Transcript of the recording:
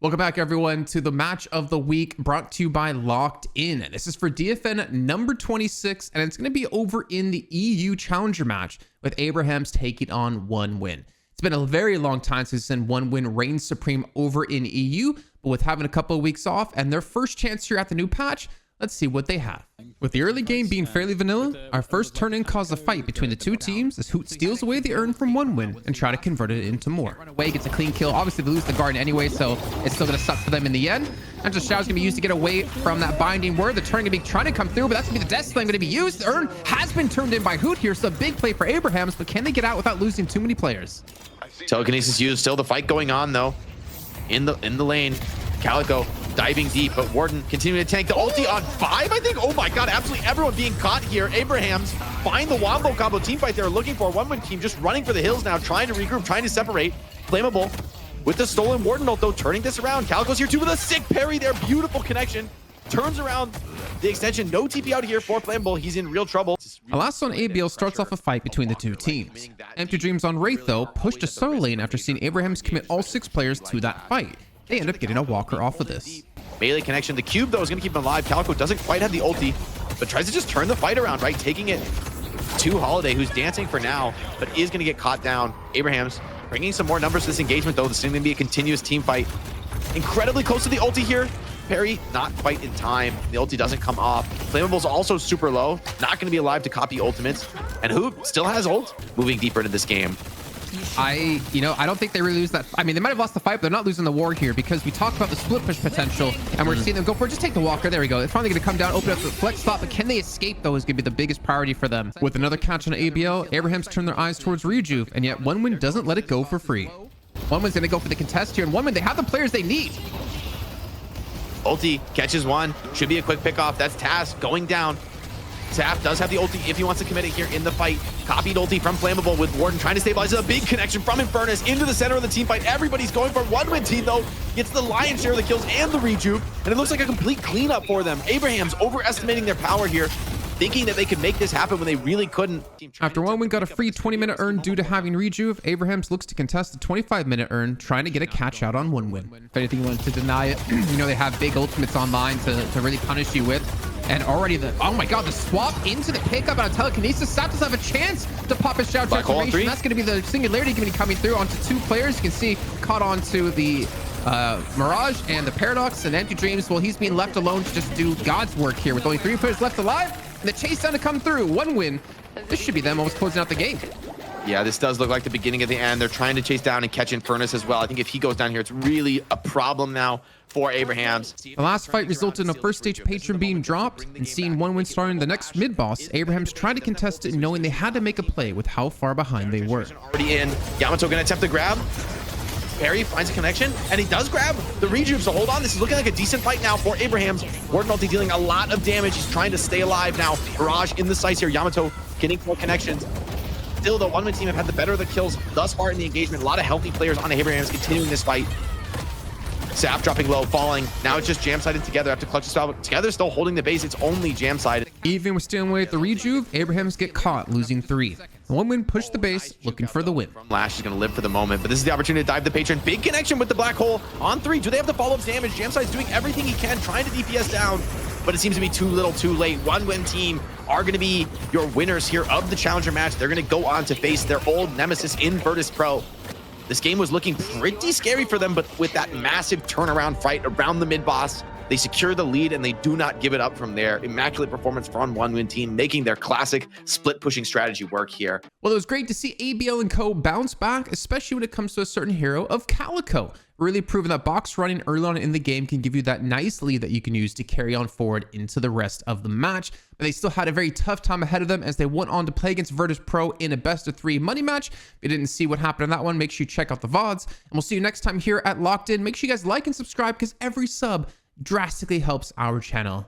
Welcome back, everyone, to the match of the week brought to you by Locked In. This is for DFN number 26, and it's going to be over in the EU Challenger match with Abrahams taking on One Win. It's been a very long time since One Win reigned supreme over in EU, but with having a couple of weeks off and their first chance here at the new patch, let's see what they have. With the early game being fairly vanilla, our first turn-in caused a fight between the two teams as Hoot steals away the urn from One Win and try to convert it into more. Run away, gets a clean kill. Obviously, they lose the garden anyway, so it's still going to suck for them in the end. And just Shadow's going to be used to get away from that binding word. The turn going to be trying to come through, but that's going to be the death flame going to be used. The urn has been turned in by Hoot here, so a big play for Abrahams, but can they get out without losing too many players? Telekinesis used. Still the fight going on, though. In the lane. Calico diving deep, but Warden continuing to tank the ulti on 5, I think. Oh my god, absolutely everyone being caught here. Abrahams find the wombo combo team fight they were looking for. One Win team just running for the hills now, trying to regroup, trying to separate. Flammable with the stolen Warden ult, though, turning this around. Calico's here too with a sick parry there. Beautiful connection. Turns around the extension. No TP out here for Flammable. He's in real trouble. Alas on ABL starts off a fight between the two teams. Empty Dreams on Wraith, though, pushed to solo lane after seeing Abrahams commit all 6 players to that fight. They end up getting a walker off of this. Melee connection. The cube, though, is going to keep him alive. Calico doesn't quite have the ulti, but tries to just turn the fight around, right? Taking it to Holiday, who's dancing for now, but is going to get caught down. Abrahams bringing some more numbers to this engagement, though. This is going to be a continuous team fight. Incredibly close to the ulti here. Parry, not quite in time. The ulti doesn't come off. Flammable's also super low. Not going to be alive to copy ultimates. And Hoot still has ult. Moving deeper into this game. I don't think they really lose that. I mean, they might have lost the fight, but they're not losing the war here because we talked about the split push potential, and we're seeing them go for it. Just take the walker. There we go. They're finally going to come down, open up the flex stop, but can they escape, though, is going to be the biggest priority for them. With another catch on ABL, Abrahams turn their eyes towards Rejuve, and yet One Win doesn't let it go for free. One Win's going to go for the contest here, and One Win, they have the players they need. Ulti catches one. Should be a quick pick off. That's Taz going down. Saf does have the ulti if he wants to commit it here in the fight. Copied ulti from Flammable with Warden trying to stabilize. A big connection from Infernus into the center of the team fight. Everybody's going for One Win team, though. Gets the lion's share of the kills and the rejuve, and it looks like a complete cleanup for them. Abrahams overestimating their power here, thinking that they could make this happen when they really couldn't. After One Win got a free 20-minute urn due to having rejuve, Abrahams looks to contest the 25-minute urn, trying to get a catch out on One Win. If anything you want to deny it, they have big ultimates online to really punish you with. And already oh my god, the swap into the pickup out of telekinesis. Sap does have a chance to pop his shout transformation. That's going to be the singularity going to be coming through onto 2 players. You can see caught onto the Mirage and the Paradox, and Empty Dreams. Well, he's being left alone to just do God's work here with only 3 players left alive. And the chase down to come through. One Win. This should be them almost closing out the game. Yeah, this does look like the beginning of the end. They're trying to chase down and catch Infernus as well. I think if he goes down here, it's really a problem now for Abrahams. The last fight resulted in a first stage patron being dropped, and seeing One Win starting the next mid boss, Abrahams tried to contest it knowing they had to make a play with how far behind they were. Already in. Yamato gonna attempt the grab. Perry finds a connection, and he does grab the rejuve, so hold on. This is looking like a decent fight now for Abrahams. Warden ulti dealing a lot of damage. He's trying to stay alive now. Barrage in the sights here. Yamato getting 4 connections. Still, the One Win team have had the better of the kills thus far in the engagement. A lot of healthy players on Abrahams continuing this fight. Saf dropping low, falling. Now it's just jam-sided together. Have to clutch the spell. Together, still holding the base. It's only jam-sided. Even with stealing away at the rejuve, Abrahams get caught, losing 3. One Win pushed the base, looking for the win. Lash is going to live for the moment, but this is the opportunity to dive the patron. Big connection with the black hole on 3. Do they have the follow-up damage? Jamside's doing everything he can, trying to DPS down, but it seems to be too little, too late. One Win team are going to be your winners here of the Challenger match. They're going to go on to face their old nemesis in Virtus Pro. This game was looking pretty scary for them, but with that massive turnaround fight around the mid-boss, they secure the lead and they do not give it up from there. Immaculate performance from One Win team, making their classic split-pushing strategy work here. Well, it was great to see ABL and co bounce back, especially when it comes to a certain hero of Calico. Really proving that box running early on in the game can give you that nice lead that you can use to carry on forward into the rest of the match. But they still had a very tough time ahead of them as they went on to play against Virtus Pro in a best-of-3 money match. If you didn't see what happened in that one, make sure you check out the VODs. And we'll see you next time here at Locked In. Make sure you guys like and subscribe because every sub drastically helps our channel.